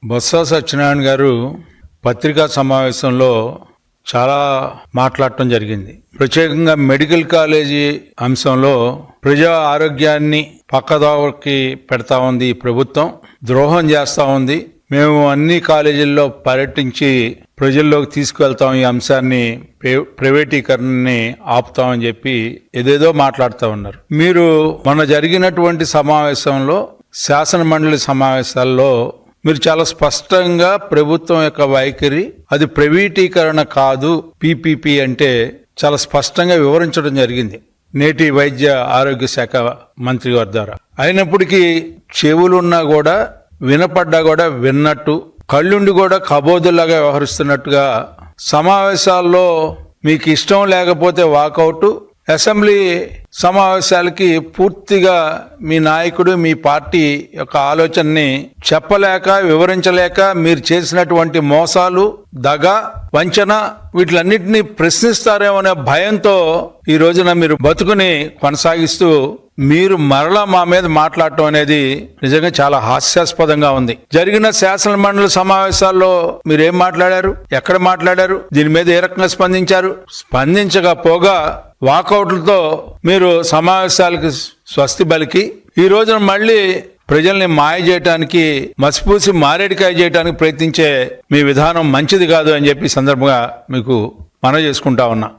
బొత్స సత్యనారాయణ గారు పత్రికా సమావేశంలో చాలా మాట్లాడటం జరిగింది. ప్రత్యేకంగా మెడికల్ కాలేజీ అంశంలో ప్రజా ఆరోగ్యాన్ని పక్కదారికి పెడతా ఉంది ఈ ప్రభుత్వం, ద్రోహం చేస్తా ఉంది. మేము అన్ని కాలేజీల్లో పర్యటించి ప్రజల్లోకి తీసుకువెళ్తాం, ఈ అంశాన్ని ప్రైవేటీకరణని ఆపుతామని చెప్పి ఏదేదో మాట్లాడుతూ ఉన్నారు. మీరు మొన్న జరిగినటువంటి సమావేశంలో, శాసన మండలి సమావేశాల్లో మీరు చాలా స్పష్టంగా ప్రభుత్వం యొక్క వైఖరి అది ప్రైవేటీకరణ కాదు, పీపీపీ అంటే చాలా స్పష్టంగా వివరించడం జరిగింది నేటి వైద్య ఆరోగ్య శాఖ మంత్రి గారి ద్వారా. అయినప్పటికీ చెవులున్నా కూడా, వినపడ్డా కూడా విన్నట్టు, కళ్ళుండి కూడా కబోదులాగా వ్యవహరిస్తున్నట్టుగా సమావేశాల్లో మీకు ఇష్టం లేకపోతే వాకౌట్, అసెంబ్లీ సమావేశాలకి పూర్తిగా మీ నాయకుడు, మీ పార్టీ యొక్క ఆలోచనని చెప్పలేక, వివరించలేక మీరు చేసినటువంటి మోసాలు, దగ, వంచన వీటిలన్నింటినీ ప్రశ్నిస్తారేమనే భయంతో ఈ రోజున మీరు బతుకుని కొనసాగిస్తూ మీరు మరలా మా మీద మాట్లాడటం అనేది నిజంగా చాలా హాస్యాస్పదంగా ఉంది. జరిగిన శాసన మండలి సమావేశాల్లో మీరేం మాట్లాడారు, ఎక్కడ మాట్లాడారు, దీని మీద ఏ రకంగా స్పందించారు? స్పందించకపోగా వాకౌట్లతో మీరు సమావేశాలకు స్వస్తి పలికి ఈ రోజున మళ్ళీ ప్రజల్ని మాయ చేయడానికి, మసిపూసి మారేడికాయ చేయడానికి ప్రయత్నించే మీ విధానం మంచిది కాదు అని చెప్పి సందర్భంగా మీకు మనవి చేసుకుంటా ఉన్నా.